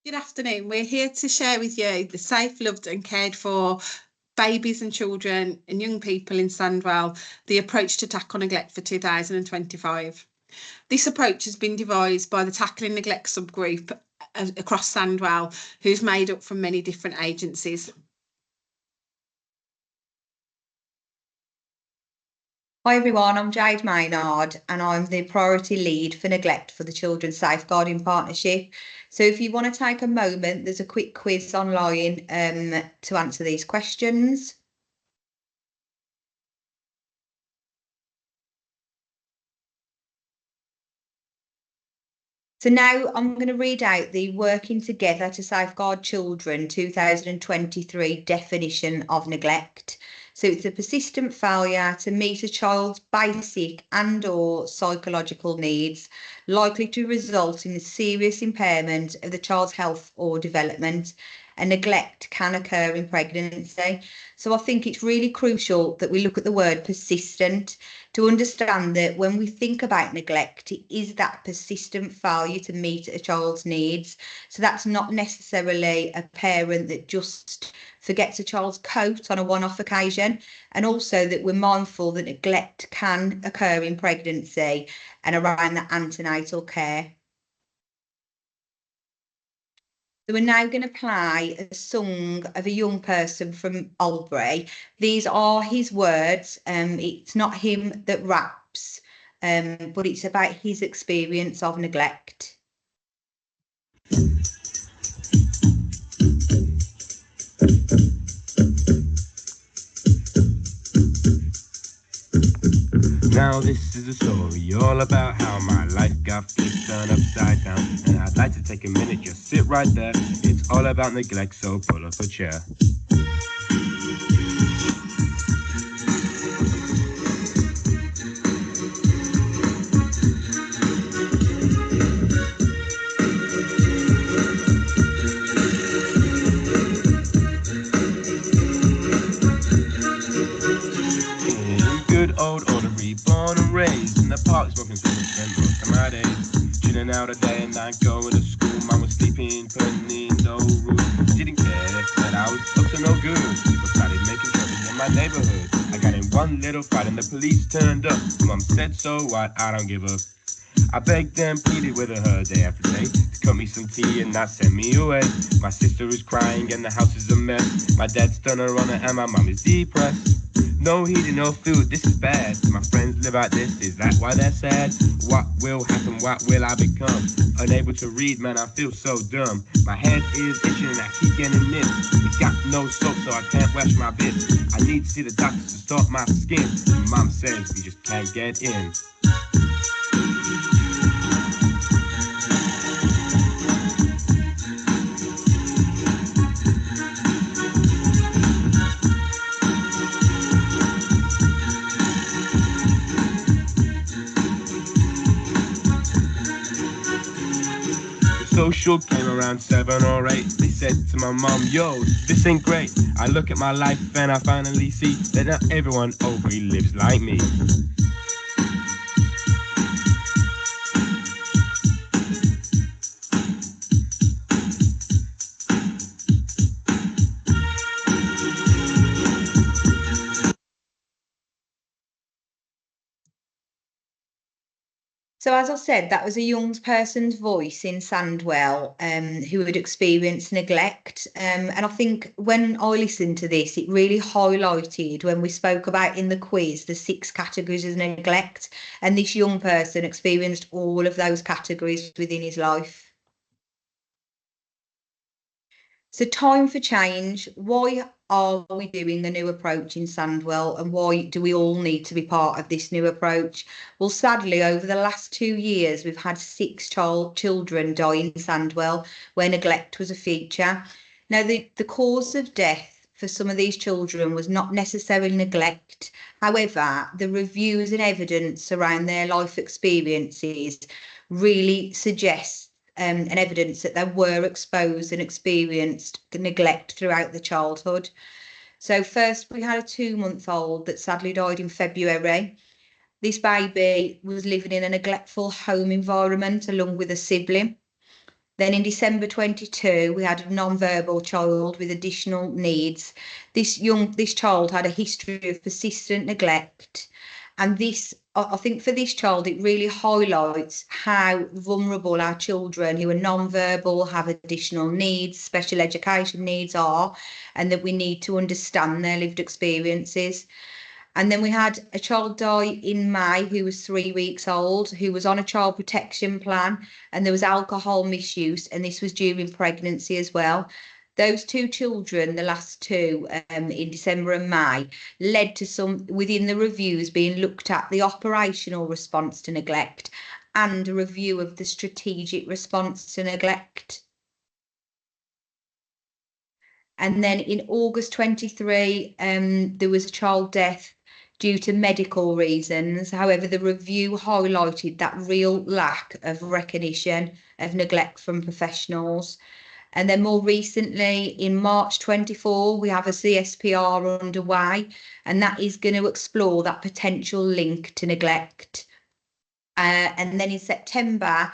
Good afternoon. We're here to share with you the safe, loved and cared for babies and children and young people in Sandwell, the approach to tackle neglect for 2025. This approach has been devised by the Tackling Neglect subgroup across Sandwell, who's made up from many different agencies. Hi everyone, I'm Jade Maynard and I'm the Priority Lead for Neglect for the Children's Safeguarding Partnership. So if you want to take a moment, there's a quick quiz online to answer these questions. So now I'm going to read out the Working Together to Safeguard Children 2023 definition of neglect. So it's a persistent failure to meet a child's basic and/or psychological needs, likely to result in a serious impairment of the child's health or development. And neglect can occur in pregnancy. So I think it's really crucial that we look at the word persistent to understand that when we think about neglect, it is that persistent failure to meet a child's needs. So that's not necessarily a parent that just forgets a child's coat on a one-off occasion, and also that we're mindful that neglect can occur in pregnancy and around the antenatal care. So we're now going to play a song of a young person from Albury. These are his words. It's not him that raps, but it's about his experience of neglect. Now this is a story all about how my life got flipped turned upside down. And I'd like to take a minute, just sit right there. It's all about neglect, so pull up a chair. Good old Albury, born and raised in the park, smoking sweet and spent most of my days. Chilling out a day and night, going to school. Mum was sleeping, putting in no rules. Didn't care that I was up to no good. People started making trouble in my neighborhood. I got in one little fight and the police turned up. Mum said, so what? I don't give a. I begged and pleaded with her day after day to cut me some tea and not send me away. My sister is crying and the house is a mess. My dad's done a runner and my mum is depressed. No heating, no food, this is bad. My friends live like this, is that why they're sad? What will happen, what will I become? Unable to read, man, I feel so dumb. My head is itching and I keep getting nipped. We got no soap, so I can't wash my bits. I need to see the doctor to start my skin. Mom says we just can't get in. Social came around 7 or 8. They said to my mom, yo, this ain't great. I look at my life and I finally see that not everyone Albury lives like me. So as I said, that was a young person's voice in Sandwell who had experienced neglect. And I think when I listened to this, it really highlighted when we spoke about in the quiz, the 6 categories of neglect. And this young person experienced all of those categories within his life. So time for change. Why are we doing a new approach in Sandwell and why do we all need to be part of this new approach? Well, sadly, over the last 2 years, we've had 6 children die in Sandwell where neglect was a feature. Now, the cause of death for some of these children was not necessarily neglect. However, the reviews and evidence around their life experiences really suggests and evidence that they were exposed and experienced neglect throughout the childhood. So first we had a 2-month-old that sadly died in February. This baby was living in a neglectful home environment along with a sibling. Then in December 22, we had a non-verbal child with additional needs. This child had a history of persistent neglect. And I think for this child, it really highlights how vulnerable our children who are non-verbal, have additional needs, special education needs are, and that we need to understand their lived experiences. And then we had a child die in May who was 3 weeks old, who was on a child protection plan, and there was alcohol misuse, and this was during pregnancy as well. Those two children, the last two in December and May, led to some within the reviews being looked at the operational response to neglect and a review of the strategic response to neglect. And then in August 23, there was a child death due to medical reasons. However, the review highlighted that real lack of recognition of neglect from professionals. And then more recently, in March 24, we have a CSPR underway, and that is going to explore that potential link to neglect. And then in September,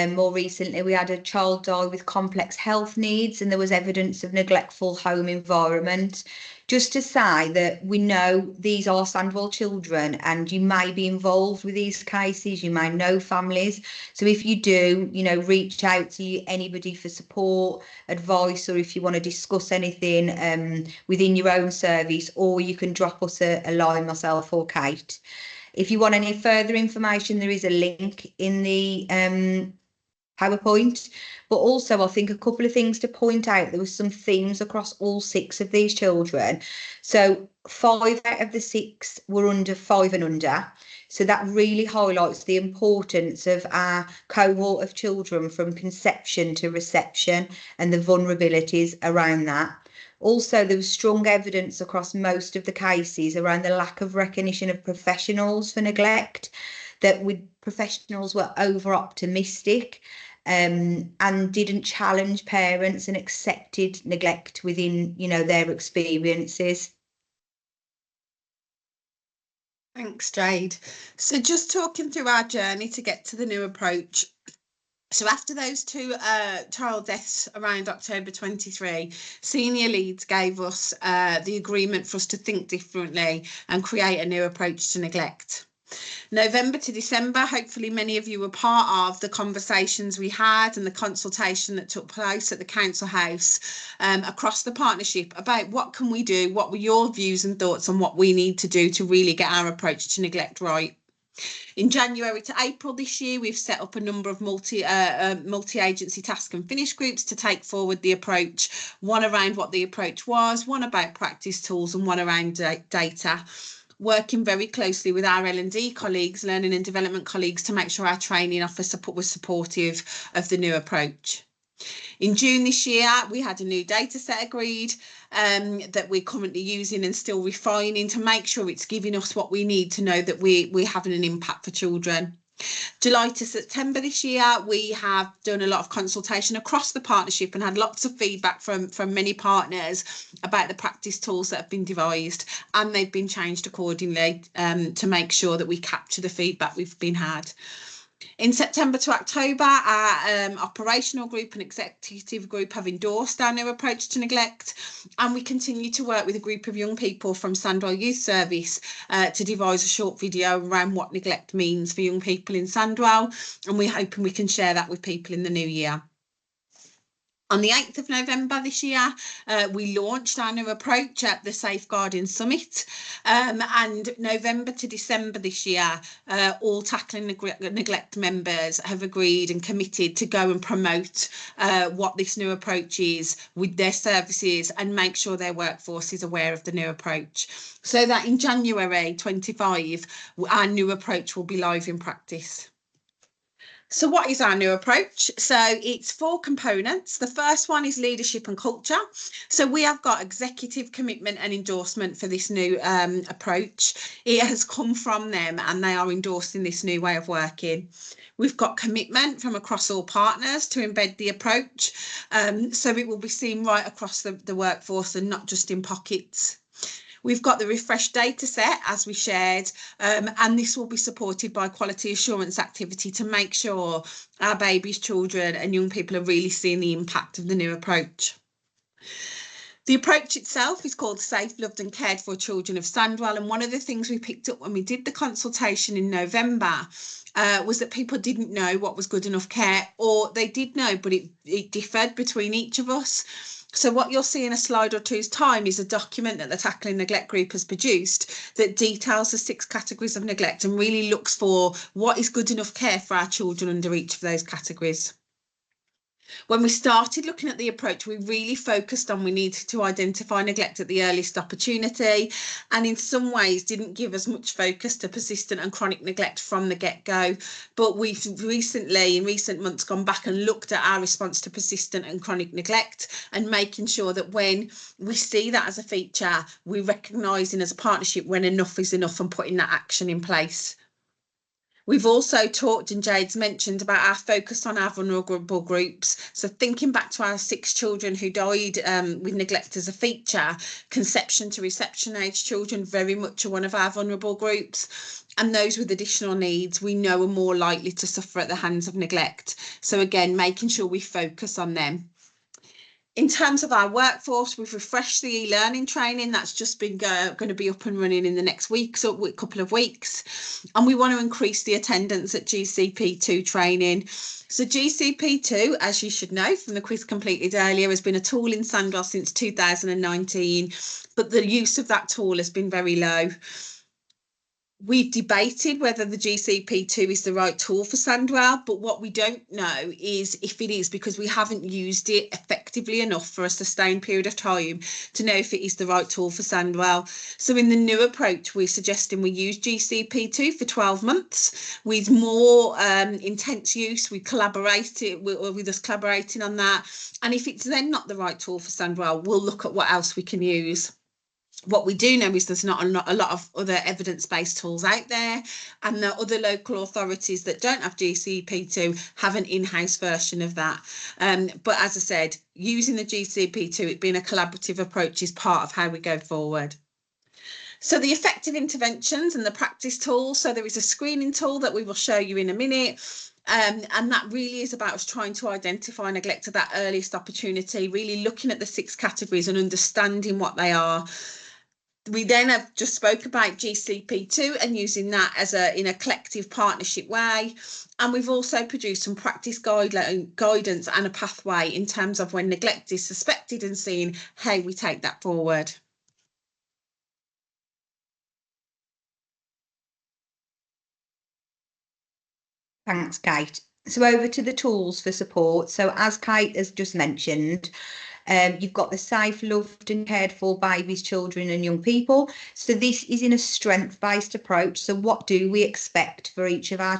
more recently, we had a child die with complex health needs, and there was evidence of neglectful home environment. Just to say that we know these are Sandwell children, and you may be involved with these cases, you may know families. So if you do, reach out to anybody for support, advice, or if you want to discuss anything within your own service, or you can drop us a line, myself or Kate. If you want any further information, there is a link in the PowerPoint. But also, I think a couple of things to point out. There were some themes across all 6 of these children. So 5 out of the 6 were under 5 and under. So that really highlights the importance of our cohort of children from conception to reception and the vulnerabilities around that. Also, there was strong evidence across most of the cases around the lack of recognition of professionals for neglect, that professionals were over-optimistic and didn't challenge parents and accepted neglect within, their experiences. Thanks, Jade. So just talking through our journey to get to the new approach. So after those 2 child deaths around October 23, senior leads gave us the agreement for us to think differently and create a new approach to neglect. November to December, hopefully many of you were part of the conversations we had and the consultation that took place at the council house across the partnership about what can we do, what were your views and thoughts on what we need to do to really get our approach to neglect right. In January to April this year, we've set up a number of multi-agency task and finish groups to take forward the approach, one around what the approach was, one about practice tools, and one around data. Working very closely with our L&D colleagues, learning and development colleagues, to make sure our training offer was supportive of the new approach. In June this year, we had a new data set agreed that we're currently using and still refining to make sure it's giving us what we need to know that we're having an impact for children. July to September this year, we have done a lot of consultation across the partnership and had lots of feedback from many partners about the practice tools that have been devised, and they've been changed accordingly to make sure that we capture the feedback we've been had. In September to October, our operational group and executive group have endorsed our new approach to neglect, and we continue to work with a group of young people from Sandwell Youth Service to devise a short video around what neglect means for young people in Sandwell, and we're hoping we can share that with people in the new year. On the 8th of November this year, we launched our new approach at the Safeguarding Summit, and November to December this year, all Tackling Neglect members have agreed and committed to go and promote what this new approach is with their services and make sure their workforce is aware of the new approach, so that in January 25, our new approach will be live in practice. So what is our new approach? So it's 4 components. The first one is leadership and culture. So we have got executive commitment and endorsement for this new approach. It has come from them and they are endorsing this new way of working. We've got commitment from across all partners to embed the approach. So it will be seen right across the workforce and not just in pockets. We've got the refreshed data set, as we shared, and this will be supported by quality assurance activity to make sure our babies, children and young people are really seeing the impact of the new approach. The approach itself is called Safe, Loved and Cared For Children of Sandwell, and one of the things we picked up when we did the consultation in November was that people didn't know what was good enough care, or they did know, but it differed between each of us. So what you'll see in a slide or two's time is a document that the Tackling Neglect group has produced that details the 6 categories of neglect and really looks for what is good enough care for our children under each of those categories. When we started looking at the approach, we really focused on we needed to identify neglect at the earliest opportunity, and in some ways didn't give as much focus to persistent and chronic neglect from the get-go. But we've recently, in recent months, gone back and looked at our response to persistent and chronic neglect and making sure that when we see that as a feature, we're recognising as a partnership when enough is enough and putting that action in place. We've also talked, and Jade's mentioned, about our focus on our vulnerable groups. So thinking back to our 6 children who died with neglect as a feature, conception to reception age children very much are one of our vulnerable groups. And those with additional needs we know are more likely to suffer at the hands of neglect. So again, making sure we focus on them. In terms of our workforce, we've refreshed the e-learning training that's just been going to be up and running in the next week, so a couple of weeks. And we want to increase the attendance at GCP2 training. So GCP2, as you should know from the quiz completed earlier, has been a tool in Sandwell since 2019, but the use of that tool has been very low. We've debated whether the GCP2 is the right tool for Sandwell, but what we don't know is if it is, because we haven't used it effectively enough for a sustained period of time to know if it is the right tool for Sandwell. So in the new approach, we're suggesting we use GCP2 for 12 months with more intense use. We collaborated with us collaborating on that. And if it's then not the right tool for Sandwell, we'll look at what else we can use. What we do know is there's not a lot of other evidence-based tools out there, and the other local authorities that don't have GCP2 have an in-house version of that. But as I said, using the GCP2, it being a collaborative approach, is part of how we go forward. So the effective interventions and the practice tools. So there is a screening tool that we will show you in a minute. And that really is about us trying to identify neglect at that earliest opportunity, really looking at the 6 categories and understanding what they are. We then have just spoke about GCP2 and using that as in a collective partnership way. And we've also produced some practice guidance and a pathway in terms of when neglect is suspected and seen, how we take that forward. Thanks, Kate. So over to the tools for support. So as Kate has just mentioned, you've got the Safe, Loved and Cared For Babies, Children and Young People. So this is in a strength-based approach. So what do we expect for each of our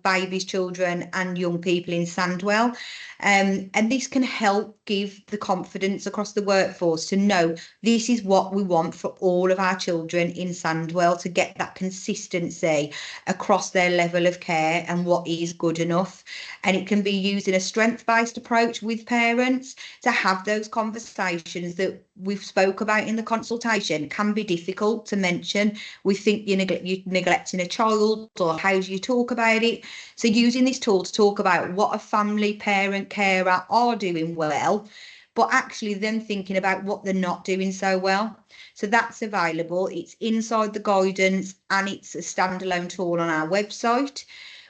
babies, children and young people in Sandwell? And this can help give the confidence across the workforce to know this is what we want for all of our children in Sandwell, to get that consistency across their level of care and what is good enough. And it can be used in a strength-based approach with parents to have those conversations that we've spoke about in the consultation. Can be difficult to mention. We think you're neglecting a child, or how do you talk about it? So using this tool to talk about what a family, parent, carer are doing well, but actually them thinking about what they're not doing so well. So that's available. It's inside the guidance and it's a standalone tool on our website.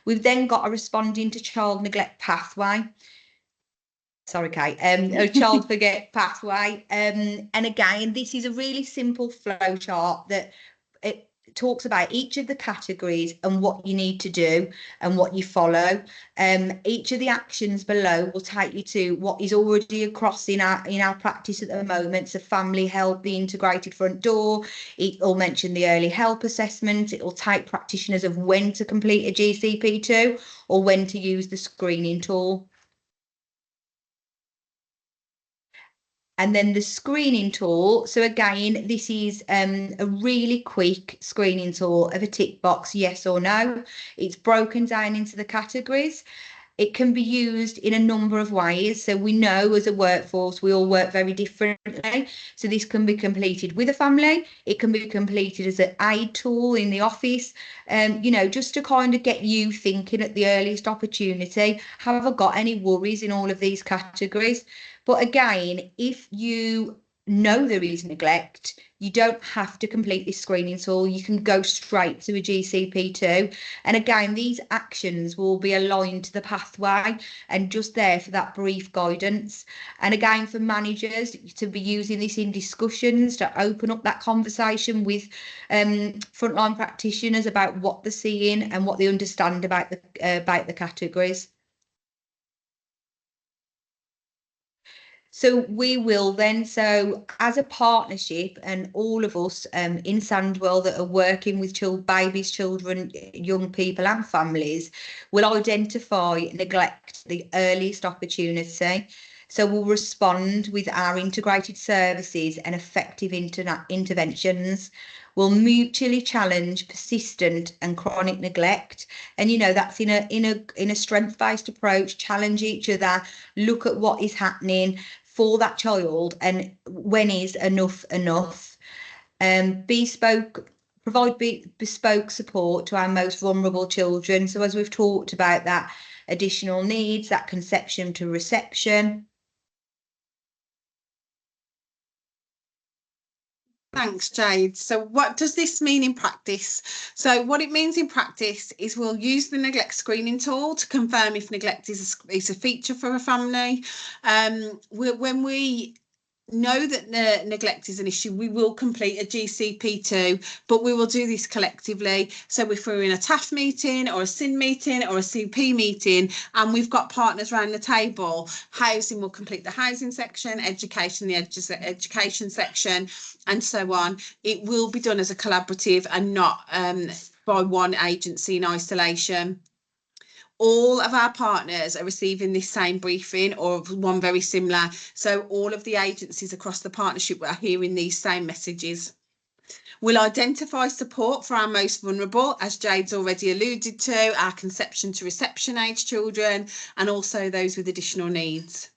We've then got a responding to child neglect pathway. Sorry, Kate, a child forget pathway. And again, this is a really simple flow chart that it talks about each of the categories and what you need to do and what you follow. Each of the actions below will take you to what is already across in our practice at the moment. So family help, the integrated front door. It will mention the early help assessment. It will take practitioners of when to complete a GCP2 or when to use the screening tool. And then the screening tool. So again, this is a really quick screening tool of a tick box, yes or no. It's broken down into the categories. It can be used in a number of ways. So we know as a workforce, we all work very differently. So this can be completed with a family. It can be completed as an aid tool in the office, you know, just to kind of get you thinking at the earliest opportunity. Have I got any worries in all of these categories? But again, if you know there is neglect, you don't have to complete this screening tool. You can go straight to a GCP2. And again, these actions will be aligned to the pathway and just there for that brief guidance. And again, for managers to be using this in discussions to open up that conversation with frontline practitioners about what they're seeing and what they understand about the categories. So we will then, so as a partnership and all of us in Sandwell that are working with babies, children, young people and families will identify neglect the earliest opportunity. So we'll respond with our integrated services and effective interventions. We'll mutually challenge persistent and chronic neglect. And, you know, that's in a strength-based approach, challenge each other, look at what is happening for that child and when is enough. Provide bespoke support to our most vulnerable children. So as we've talked about, that additional needs, that conception to reception. Thanks, Jade. So what does this mean in practice? So what it means in practice is we'll use the neglect screening tool to confirm if neglect is a feature for a family. When we know that neglect is an issue, we will complete a GCP2, but we will do this collectively. So if we're in a TAF meeting or a SIN meeting or a CP meeting and we've got partners around the table, housing will complete the housing section, education the education section, and so on. It will be done as a collaborative and not by one agency in isolation. All of our partners are receiving this same briefing or one very similar. So all of the agencies across the partnership are hearing these same messages. We'll identify support for our most vulnerable, as Jade's already alluded to, our conception to reception age children, and also those with additional needs.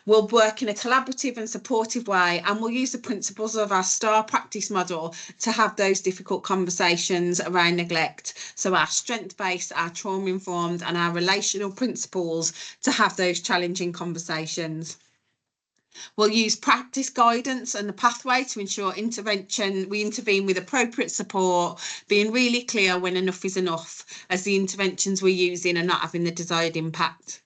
We'll work in a collaborative and supportive way, and we'll use the principles of our STAR practice model to have those difficult conversations around neglect. So our strength-based, our trauma-informed and our relational principles to have those challenging conversations. We'll use practice guidance and the pathway to ensure we intervene with appropriate support, being really clear when enough is enough, as the interventions we're using are not having the desired impact.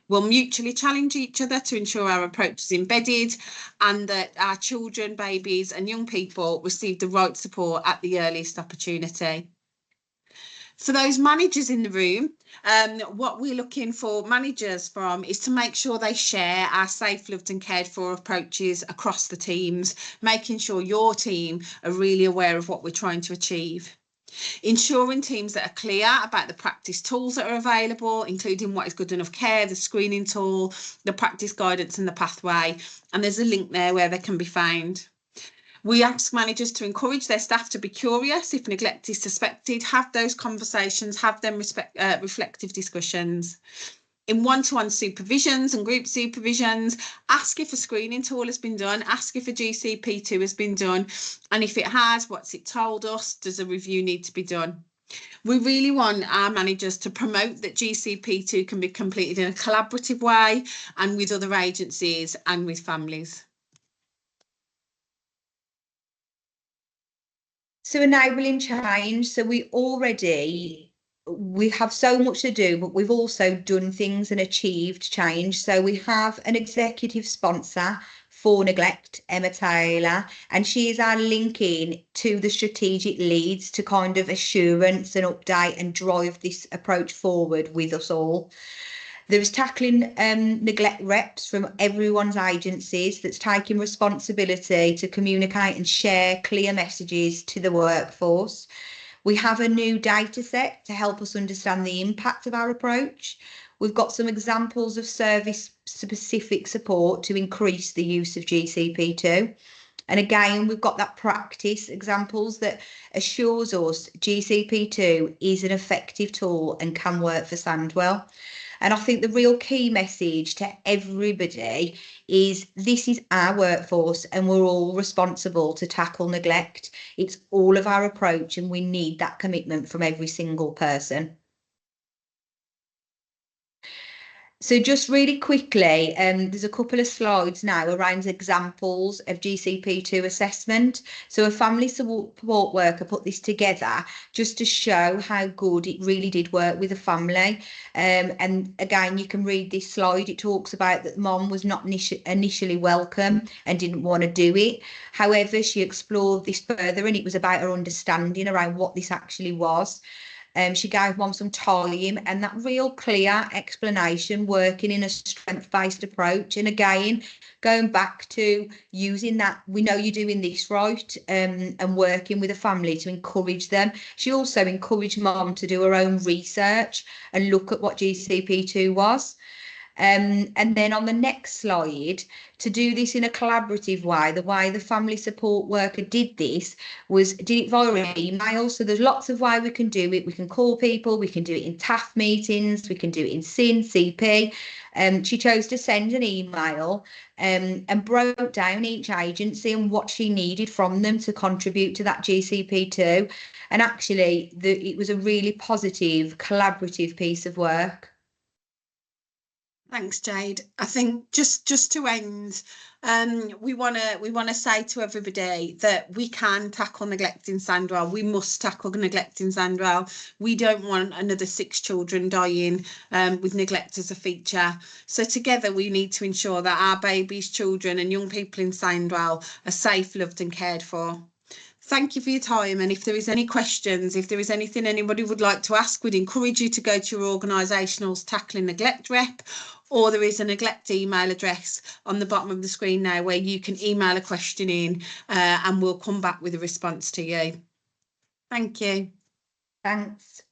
We'll mutually challenge each other to ensure our approach is embedded and that our children, babies and young people receive the right support at the earliest opportunity. For those managers in the room, what we're looking for managers from is to make sure they share our safe, loved and cared for approaches across the teams, making sure your team are really aware of what we're trying to achieve. Ensuring teams that are clear about the practice tools that are available, including what is good enough care, the screening tool, the practice guidance and the pathway. And there's a link there where they can be found. We ask managers to encourage their staff to be curious if neglect is suspected, have those conversations, have them reflective discussions. In one-to-one supervisions and group supervisions, ask if a screening tool has been done, ask if a GCP2 has been done, and if it has, what's it told us? Does a review need to be done? We really want our managers to promote that GCP2 can be completed in a collaborative way and with other agencies and with families. So enabling change. So we have so much to do, but we've also done things and achieved change. So we have an executive sponsor for neglect, Emma Taylor, and she is our linking to the strategic leads to kind of assurance and update and drive this approach forward with us all. There's tackling neglect reps from everyone's agencies that's taking responsibility to communicate and share clear messages to the workforce. We have a new data set to help us understand the impact of our approach. We've got some examples of service-specific support to increase the use of GCP2. And again, we've got that practice examples that assures us GCP2 is an effective tool and can work for Sandwell. And I think the real key message to everybody is this is our workforce and we're all responsible to tackle neglect. It's all of our approach and we need that commitment from every single person. So just really quickly, there's a couple of slides now around examples of GCP2 assessment. So a family support worker put this together just to show how good it really did work with a family. And again, you can read this slide. It talks about that mom was not initially welcome and didn't want to do it. However, she explored this further and it was about her understanding around what this actually was. She gave mom some time and that real clear explanation, working in a strength-based approach. And again, going back to using that, we know you're doing this right, and working with a family to encourage them. She also encouraged mom to do her own research and look at what GCP2 was. And then on the next slide, to do this in a collaborative way, the way the family support worker did this was did it via email. So there's lots of ways we can do it. We can call people, we can do it in TAF meetings, we can do it in SIN, CP. She chose to send an email and broke down each agency and what she needed from them to contribute to that GCP2. And actually, it was a really positive, collaborative piece of work. Thanks, Jade. I think just to end, we want to say to everybody that we can tackle neglect in Sandwell. We must tackle neglect in Sandwell. We don't want another 6 children dying with neglect as a feature. So together we need to ensure that our babies, children and young people in Sandwell are safe, loved and cared for. Thank you for your time, and if there is any questions, if there is anything anybody would like to ask, we'd encourage you to go to your organisational's Tackling Neglect rep, or there is a neglect email address on the bottom of the screen now where you can email a question in and we'll come back with a response to you. Thank you. Thanks.